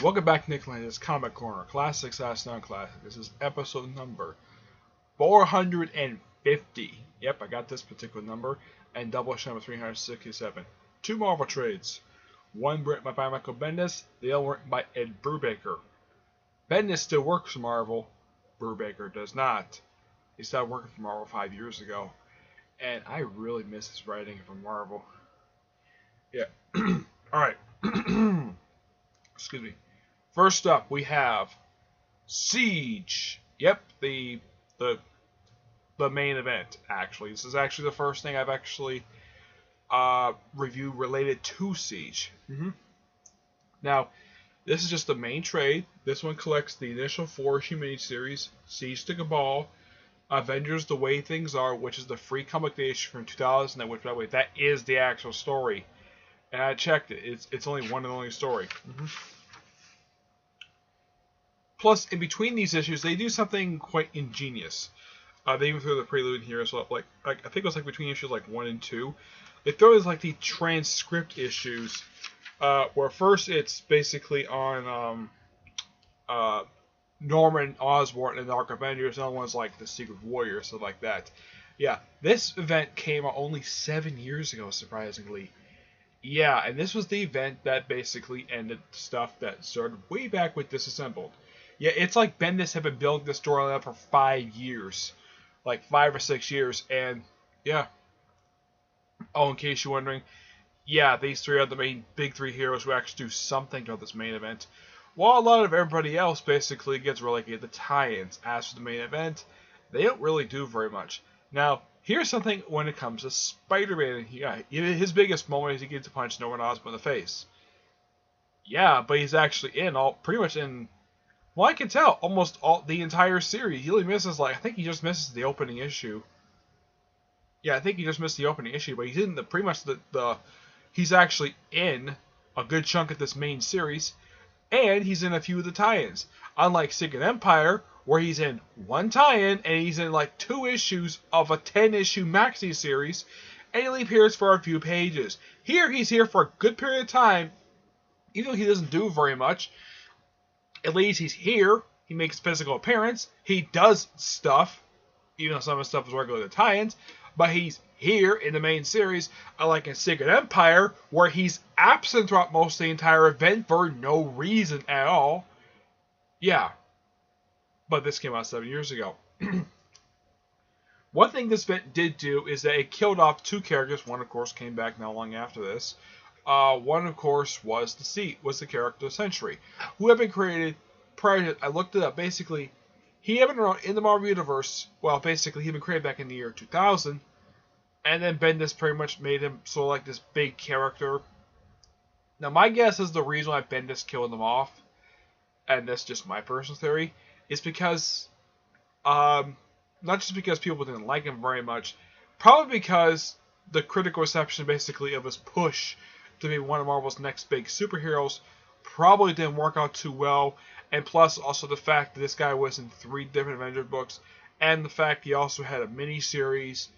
Welcome back, Nick Lenz, Comic Corner, Classics as Non-Classic. This is episode number 450. Yep, I got this particular number. And Doubleshot number 367. Two Marvel trades. One written by Michael Bendis, the other written by Ed Brubaker. Bendis still works for Marvel. Brubaker does not. He started working for Marvel 5 years ago. And I really miss his writing from Marvel. Yeah. Alright. Excuse me. First up, we have Siege. Yep, the main event, actually. This is actually the first thing I've actually reviewed related to Siege. Now, this is just the main trade. This one collects the initial 4-issue miniseries, Siege to Cabal, Avengers The Way Things Are, which is the free comic day issue from 2000, which, by the way, that is the actual story. And I checked it. It's only one and only story. Plus, in between these issues, they do something quite ingenious. They even throw the prelude here as well. Like I think it was like between issues like 1 and 2. They throw these like the transcript issues, where first it's basically on Norman Osborn and the Dark Avengers. The other one's like the Secret Warrior, stuff like that. Yeah, this event came out only 7 years ago, surprisingly. Yeah, and this was the event that basically ended stuff that started way back with Disassembled. Yeah, it's like Bendis had been building this storyline up for 5 years. Like 5 or 6 years, and yeah. Oh, in case you're wondering, yeah, these three are the main big three heroes who actually do something to this main event. While a lot of everybody else basically gets relegated to tie-ins. As for the main event, they don't really do very much. Now, here's something when it comes to Spider-Man. Yeah, his biggest moment is he gets to punch Norman Osborn in the face. Yeah, but he's actually pretty much in, well, I can tell, almost the entire series. He only misses, I think he just misses the opening issue. Yeah, I think he just missed the opening issue, but he's in pretty much he's actually in a good chunk of this main series, and he's in a few of the tie-ins. Unlike Secret Empire, where he's in one tie-in, and he's in like 2 issues of a 10-issue maxi series, and he only appears for a few pages. Here, he's here for a good period of time, even though he doesn't do very much. At least he's here, he makes physical appearance, he does stuff, even though some of the stuff is regular to tie-ins, but he's here in the main series, unlike in Secret Empire, where he's absent throughout most of the entire event for no reason at all. Yeah. But this came out 7 years ago. One thing this event did do is that it killed off 2 characters. One, of course, came back not long after this. One, of course, was the character Sentry, who had been created prior to, I looked it up, basically, he had been around in the Marvel Universe, well, basically, he had been created back in the year 2000, and then Bendis pretty much made him sort of like this big character. Now, my guess is the reason why Bendis killed him off, and that's just my personal theory, is because, not just because people didn't like him very much, probably because the critical reception, basically, of his push to be one of Marvel's next big superheroes probably didn't work out too well, and plus also the fact that this guy was in 3 different Avengers books, and the fact he also had a mini-series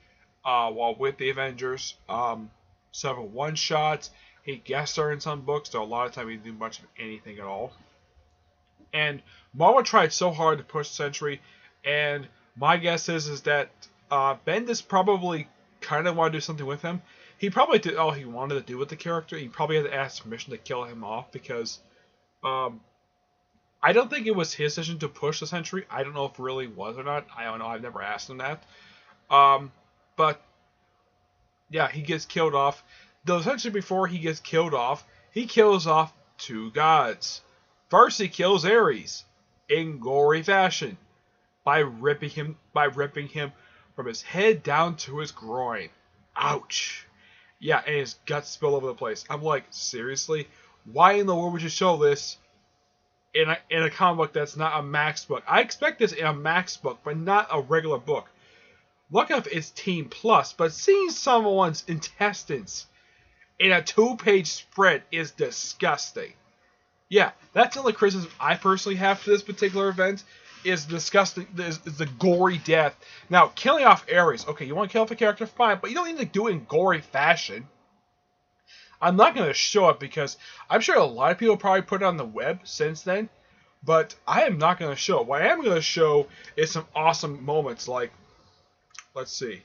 while with the Avengers, several one-shots, he guest starred in some books, so a lot of time he didn't do much of anything at all. And Marvel tried so hard to push Sentry, and my guess is that Bendis probably kind of wanted to do something with him. He probably did all he wanted to do with the character. He probably had to ask permission to kill him off, because I don't think it was his decision to push the Sentry. I don't know if it really was or not. I don't know. I've never asked him that. But yeah, he gets killed off. Though essentially before he gets killed off, he kills off 2 gods. First, he kills Ares in gory fashion by ripping him from his head down to his groin. Ouch. Yeah, and his guts spill over the place. I'm like, seriously? Why in the world would you show this in a comic book that's not a Max book? I expect this in a Max book, but not a regular book. Look up it's Teen Plus, but seeing someone's intestines in a 2-page spread is disgusting. Yeah, that's the only criticism I personally have for this particular event, is disgusting, is the gory death. Now, killing off Ares, okay, you want to kill off a character, fine, but you don't need to do it in gory fashion. I'm not going to show it because I'm sure a lot of people probably put it on the web since then, but I am not going to show it. What I am going to show is some awesome moments like, let's see,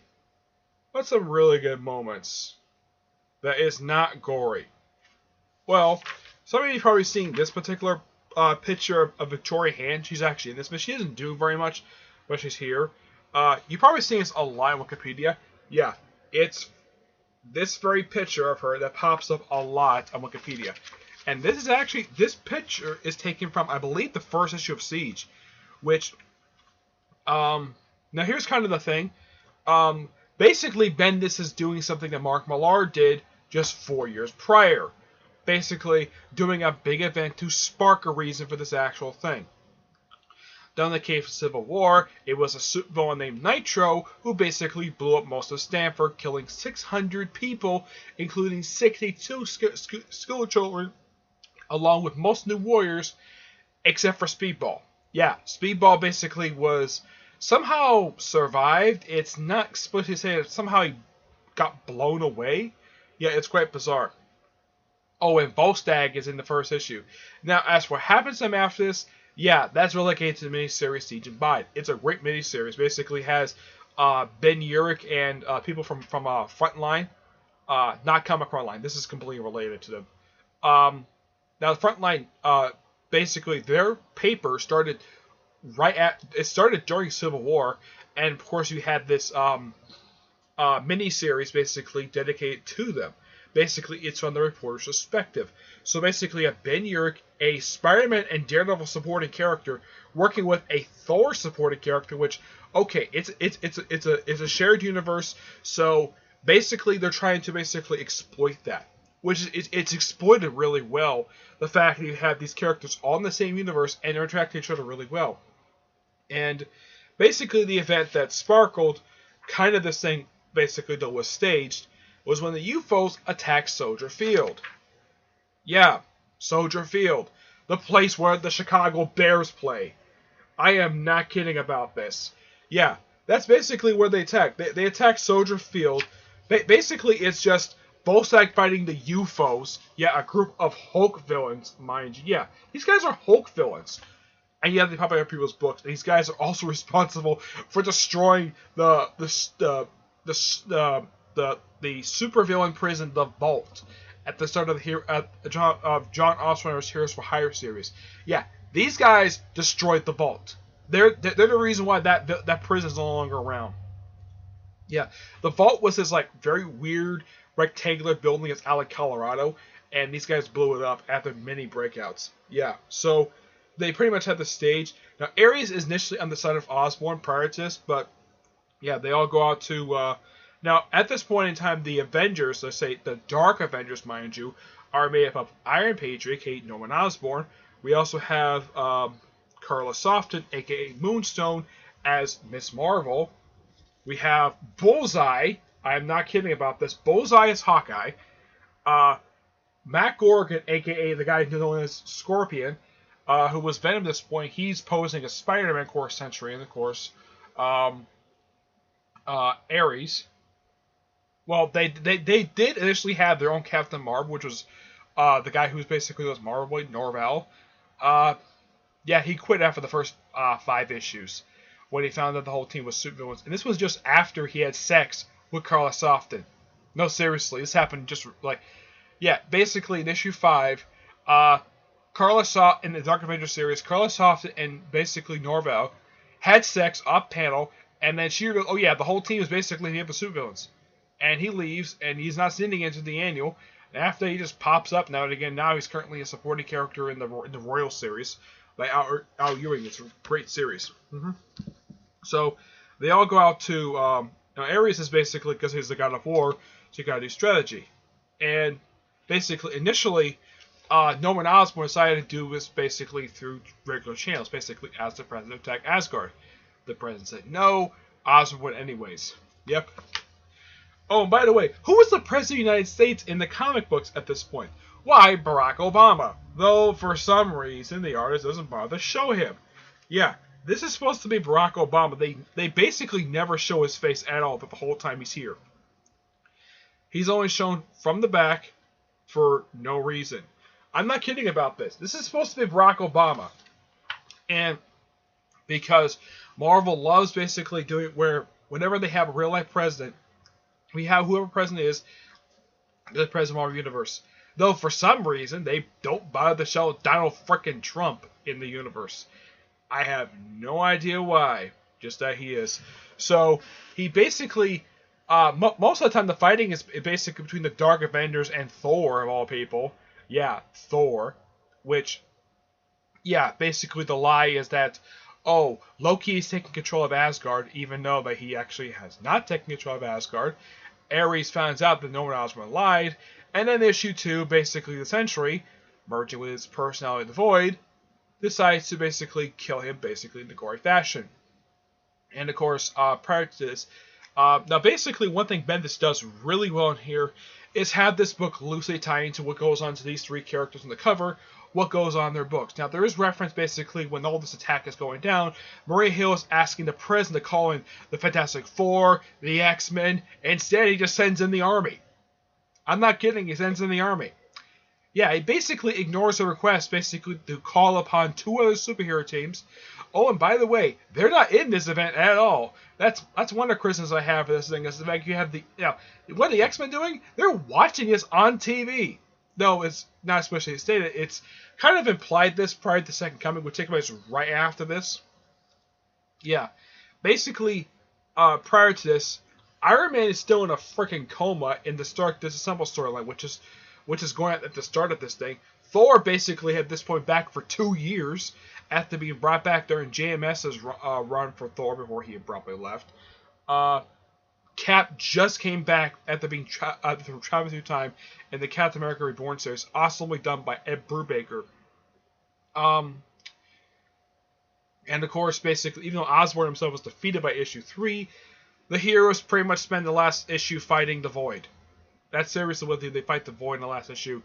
what's some really good moments that is not gory? Well, some of you probably seen this particular picture of Victoria Hand. She's actually in this, but she doesn't do very much, but she's here. You probably seen this a lot on Wikipedia. Yeah, it's this very picture of her that pops up a lot on Wikipedia. And this picture is taken from, I believe, the first issue of Siege, which, now here's kind of the thing. Basically, Bendis is doing something that Mark Millar did just 4 years prior. Basically, doing a big event to spark a reason for this actual thing. During the case of Civil War, it was a supervillain named Nitro who basically blew up most of Stanford, killing 600 people, including 62 school children, along with most New Warriors, except for Speedball. Yeah, Speedball basically was somehow survived. It's not explicitly saying that somehow he got blown away. Yeah, it's quite bizarre. Oh, and Volstagg is in the first issue. Now, as for what happens to him after this, yeah, that's relegated to the miniseries Siege and Bide. It's a great miniseries. Basically has Ben Urich and people from Frontline, not Comic Frontline. This is completely related to them. Now, the Frontline, basically, their paper started it started during Civil War, and of course you had this miniseries basically dedicated to them. Basically, it's from the reporter's perspective. So basically, a Ben Urich, a Spider-Man and Daredevil supporting character, working with a Thor supporting character. Which, okay, it's a shared universe. So basically, they're trying to basically exploit that, which is it's exploited really well. The fact that you have these characters all in the same universe and they're interacting with each other really well. And basically, the event that sparkled, kind of this thing basically that was staged, was when the UFOs attacked Soldier Field. Yeah, Soldier Field. The place where the Chicago Bears play. I am not kidding about this. Yeah, that's basically where they attacked. They attacked Soldier Field. Basically, it's just Volstagg fighting the UFOs. Yeah, a group of Hulk villains, mind you. Yeah, these guys are Hulk villains. And yeah, they pop out in people's books. These guys are also responsible for destroying the supervillain prison, the Vault, at the start of John Ostrander Heroes for Hire series. Yeah, these guys destroyed the Vault. They're the reason why that prison is no longer around. Yeah, the Vault was this like very weird rectangular building that's out in Colorado, and these guys blew it up after many breakouts. Yeah, so they pretty much had the stage. Now, Ares is initially on the side of Osborn prior to this, but yeah, they all go out to. Now, at this point in time, the Avengers, let's say the Dark Avengers, mind you, are made up of Iron Patriot, aka Norman Osborn. We also have Carla Softon, aka Moonstone, as Miss Marvel. We have Bullseye. I am not kidding about this. Bullseye is Hawkeye. Matt Gorgon, aka the guy known as Scorpion, who was Venom at this point. He's posing as Spider-Man Core Sentry, and of course, Ares. Well, they did initially have their own Captain Marvel, which was the guy who was basically was Marvel Boy, Norval. Yeah, he quit after the first 5 issues when he found that the whole team was supervillains. And this was just after he had sex with Carla Softon. No, seriously, this happened just like, yeah, basically in issue 5, Carla Softon, in the Dark Avengers series, Carla Softon and basically Norval had sex off panel, and then she goes, oh yeah, the whole team is basically made up of supervillains. And he leaves, and he's not sending into the annual. And after he just pops up now and again. Now he's currently a supporting character in the Royal series by Al Ewing. It's a great series. So they all go out to. Now Ares is basically, because he's the god of war, so you gotta do strategy. And basically, initially, Norman Osborn decided to do this basically through regular channels, basically as the president attacked Asgard. The president said no. Osborn went anyways. Yep. Oh, and by the way, who was the President of the United States in the comic books at this point? Why, Barack Obama. Though, for some reason, the artist doesn't bother to show him. Yeah, this is supposed to be Barack Obama. They basically never show his face at all the whole time he's here. He's only shown from the back, for no reason. I'm not kidding about this. This is supposed to be Barack Obama. And because Marvel loves basically doing where whenever they have a real life president, we have whoever president is the president of Marvel Universe. Though for some reason they don't bother to show Donald frickin' Trump in the universe. I have no idea why. Just that he is. So he basically, most of the time the fighting is basically between the Dark Avengers and Thor of all people. Yeah, Thor. Which, yeah, basically the lie is that, oh, Loki is taking control of Asgard, even though that he actually has not taken control of Asgard. Ares finds out that no one else lied. And then issue 2, basically the Sentry, merging with his personality the Void, decides to basically kill him basically in the gory fashion. And of course, prior to this, now basically one thing Bendis does really well in here is have this book loosely tie into what goes on to these 3 characters on the cover, what goes on in their books. Now there is reference basically when all this attack is going down, Maria Hill is asking the president to call in the Fantastic Four, the X-Men, instead he just sends in the army. I'm not kidding, he sends in the army. Yeah, he basically ignores the request basically to call upon 2 other superhero teams. Oh, and by the way, they're not in this event at all. That's one of the criticisms I have for this thing, is the fact you have the, what are the X-Men doing? They're watching this on TV. No, it's not especially stated. It's kind of implied this prior to the Second Coming would take place right after this. Yeah, basically, prior to this, Iron Man is still in a freaking coma in the Stark Disassemble storyline, which is going at the start of this thing. Thor basically had this point back for 2 years after being brought back during JMS's run for Thor before he abruptly left. Cap just came back after being traveling through time in the Captain America Reborn series, awesomely done by Ed Brubaker. And of course, basically, even though Osborn himself was defeated by issue 3, the heroes pretty much spend the last issue fighting the Void. That's seriously what they fight the Void in the last issue.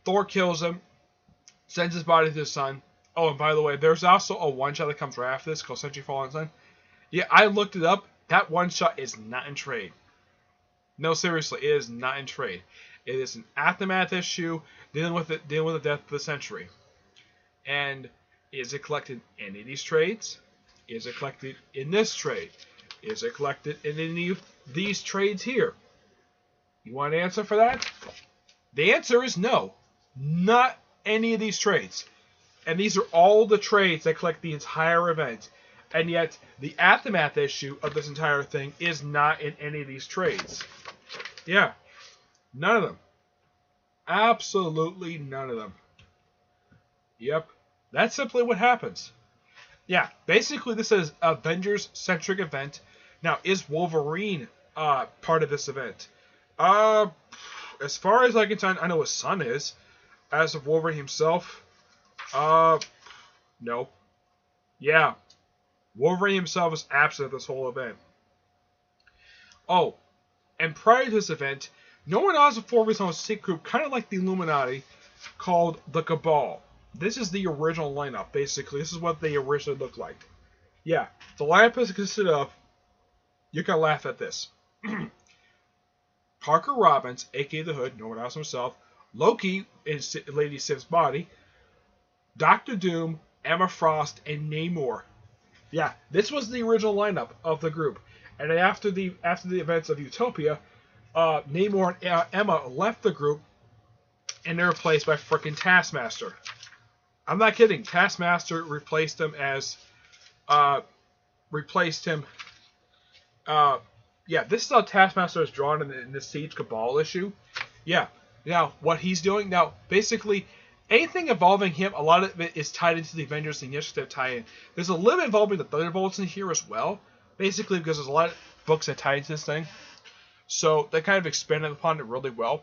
Thor kills him, sends his body to the sun. Oh, and by the way, there's also a one-shot that comes right after this called Century Fallen Sun. Yeah, I looked it up. That one-shot is not in trade. No, seriously, it is not in trade. It is an aftermath issue dealing with the death of the Century. And is it collected in any of these trades? Is it collected in this trade? Is it collected in any of these trades here? You want an answer for that? The answer is no. Not any of these trades. And these are all the trades that collect the entire event. And yet, the aftermath issue of this entire thing is not in any of these trades. Yeah. None of them. Absolutely none of them. Yep. That's simply what happens. Yeah. Basically, this is Avengers-centric event. Now, is Wolverine part of this event? As far as I can tell, I know his son is. As of Wolverine himself, no. Yeah. Wolverine himself is absent of this whole event. Oh, and prior to this event, no one else before was on a secret group, kind of like the Illuminati, called the Cabal. This is the original lineup, basically. This is what they originally looked like. Yeah, the lineup is consisted of, you can laugh at this. Parker Robbins, aka the Hood, no one else himself, Loki in Lady Sif's body, Doctor Doom, Emma Frost, and Namor. Yeah, this was the original lineup of the group. And then after the events of Utopia, Namor and Emma left the group, and they're replaced by frickin' Taskmaster. I'm not kidding. Taskmaster replaced him as, yeah, this is how Taskmaster is drawn in the Siege Cabal issue. Yeah. Now, what he's doing now, basically, anything involving him, a lot of it is tied into the Avengers Initiative tie-in. There's a little bit involving the Thunderbolts in here as well, basically because there's a lot of books that tie into this thing. So they kind of expanded upon it really well.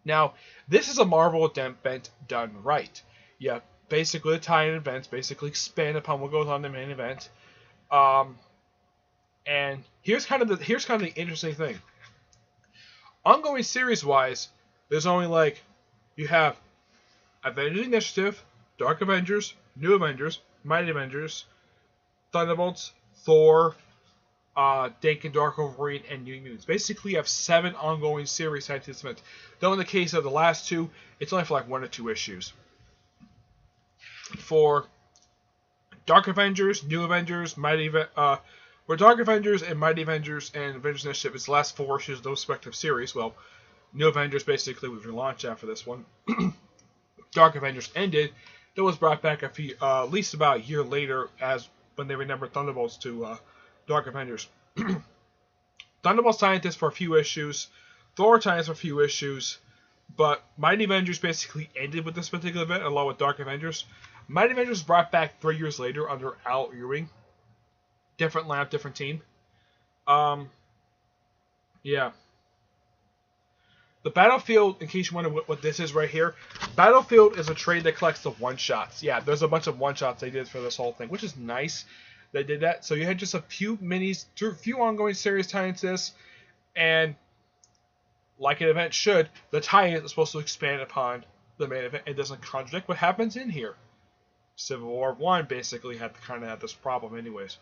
Now, this is a Marvel event done right. Yeah, basically the tie-in events basically expand upon what goes on in the main event. And here's kind of the interesting thing. Ongoing series-wise, there's only you have Avengers Initiative, Dark Avengers, New Avengers, Mighty Avengers, Thunderbolts, Thor, Daken, Dark Wolverine, and New Mutants. Basically, you have 7 ongoing series tied to this event. Though in the case of the last 2, it's only for like 1 or 2 issues. For Dark Avengers, New Avengers, for Dark Avengers and Mighty Avengers and Avengers Initiative, it's the last 4 issues of those respective series. Well, New Avengers basically was relaunched after this one. Dark Avengers ended. That was brought back at least about a year later, as when they renumbered Thunderbolts to Dark Avengers. Thunderbolts tied this for a few issues. Thor tied this for a few issues. But Mighty Avengers basically ended with this particular event, along with Dark Avengers. Mighty Avengers brought back 3 years later under Al Ewing. Different lineup, different team. Yeah. The Battlefield, in case you wonder what this is right here, Battlefield is a trade that collects the one-shots. Yeah, there's a bunch of one-shots they did for this whole thing, which is nice. They did that. So you had just a few minis, a few ongoing series tie into this, and like an event should, the tie-in is supposed to expand upon the main event. It doesn't contradict what happens in here. Civil War 1 basically had to kind of have this problem anyways.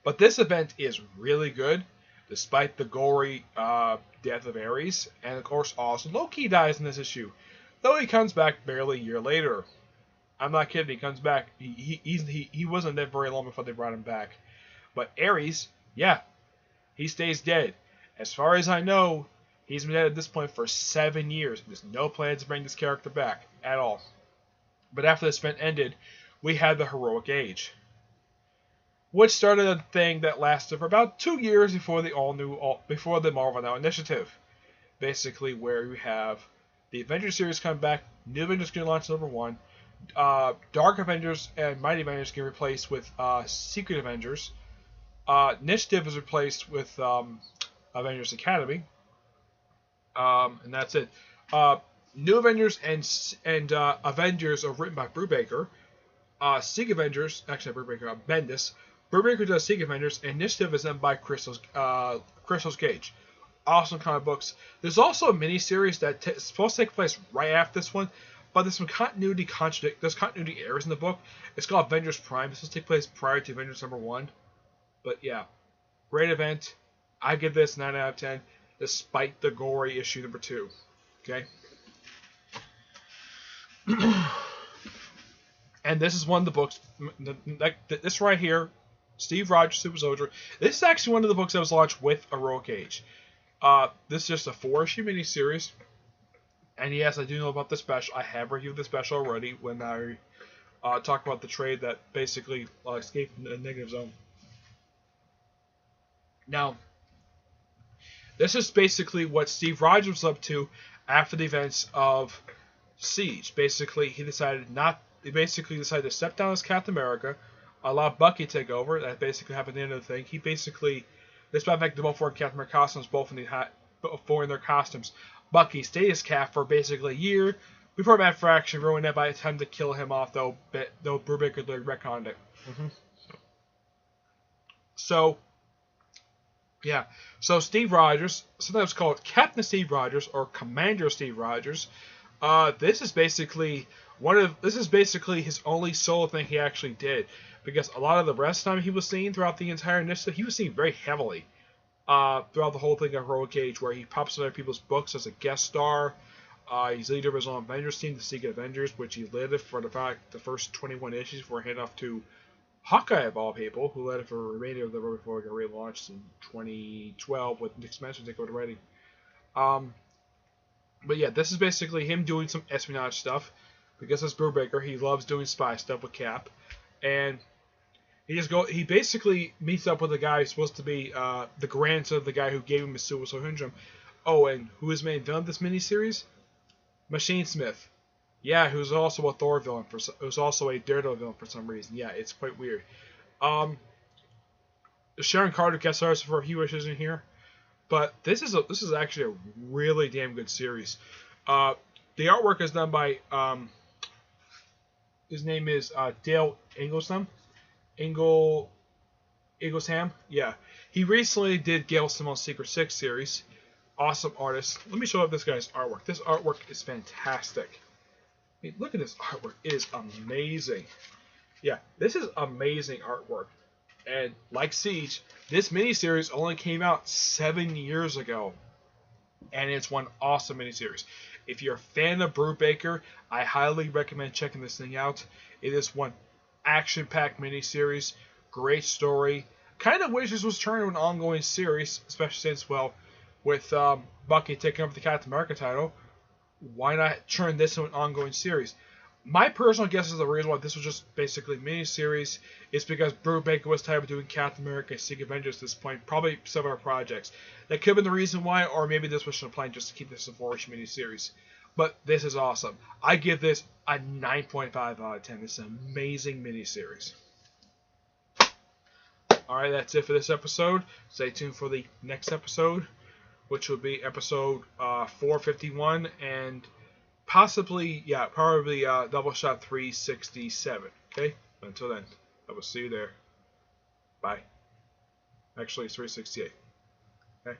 But this event is really good, despite the gory death of Ares, and of course also Loki dies in this issue, though he comes back barely a year later. I'm not kidding, he comes back. He wasn't dead very long before they brought him back. But Ares, yeah, he stays dead. As far as I know, he's been dead at this point for 7 years. There's no plan to bring this character back at all. But after this event ended, we had the Heroic Age, which started a thing that lasted for about 2 years before the Marvel Now Initiative. Basically, where you have the Avengers series come back, New Avengers getting launched #1, Dark Avengers and Mighty Avengers get replaced with Secret Avengers. Initiative is replaced with Avengers Academy, and that's it. New Avengers and Avengers are written by Brubaker. Secret Avengers, actually not Brubaker, Bendis. Brubaker does Secret Avengers, and Initiative is done by Crystal's Gage. Awesome comic books. There's also a miniseries that's supposed to take place right after this one, but there's some continuity errors in the book. It's called Avengers Prime. This will take place prior to Avengers #1. But yeah, great event. I give this 9 out of 10, despite the gory issue #2. Okay. And this is one of the books, this right here, Steve Rogers, Super Soldier. This is actually one of the books that was launched with Heroic Age. This is just a 4-issue miniseries. And yes, I do know about the special. I have reviewed the special already when I talked about the trade that basically escaped the negative zone. Now, this is basically what Steve Rogers was up to after the events of Siege. Basically, he decided to step down as Captain America, allow Bucky to take over. That basically happened at the end of the thing. He basically, despite the fact they both wore Captain America costumes, both in their costumes, Bucky stayed as Cap for basically a year before Matt Fraction ruined it by attempting to kill him off, though Brubaker retconned it. So, yeah. So Steve Rogers, sometimes called Captain Steve Rogers or Commander Steve Rogers. This is basically his only solo thing he actually did, because a lot of the rest of the time he was seen throughout the entire initiative, he was seen very heavily throughout the whole thing of Heroic Age, where he pops in other people's books as a guest star. He's leader of his own Avengers team, the Secret Avengers, which he led it for the first 21 issues before handing off to Hawkeye, of all people, who led it for the remainder of the run before it got relaunched in 2012 with Nick Spencer take over writing. But yeah, this is basically him doing some espionage stuff, because as Brubaker, he loves doing spy stuff with Cap, and he basically meets up with a guy who's supposed to be the grandson of the guy who gave him his suicide syndrome. Oh, and who is main villain of this miniseries? Machine Smith. Yeah, who's also a Thor villain, who's also a Daredevil villain for some reason. Yeah, it's quite weird. Sharon Carter guest stars for a few issues in here, but this is actually a really damn good series. The artwork is done by his name is Dale Inglesham. Inglesham. Yeah, he recently did Gail Simone's Secret Six series. Awesome artist. Let me show up this guy's artwork. This artwork is fantastic. I mean, look at this artwork. It is amazing. Yeah, this is amazing artwork. And like Siege, this miniseries only came out 7 years ago. And it's one awesome miniseries. If you're a fan of Brubaker, I highly recommend checking this thing out. It is one action-packed miniseries, great story. Kind of wish this was turned into an ongoing series, especially since, well, with Bucky taking up the Captain America title, why not turn this into an ongoing series? My personal guess is the reason why this was just basically a miniseries is because Brubaker was tired of doing Captain America and Secret Avengers at this point, probably several projects. That could have been the reason why, or maybe this was a plan just to keep this a 4-issue miniseries. But this is awesome. I give this a 9.5 out of 10. This is an amazing miniseries. Alright, that's it for this episode. Stay tuned for the next episode, which will be episode 451 and possibly, probably Doubleshot 367. Okay? Until then, I will see you there. Bye. Actually, it's 368. Okay?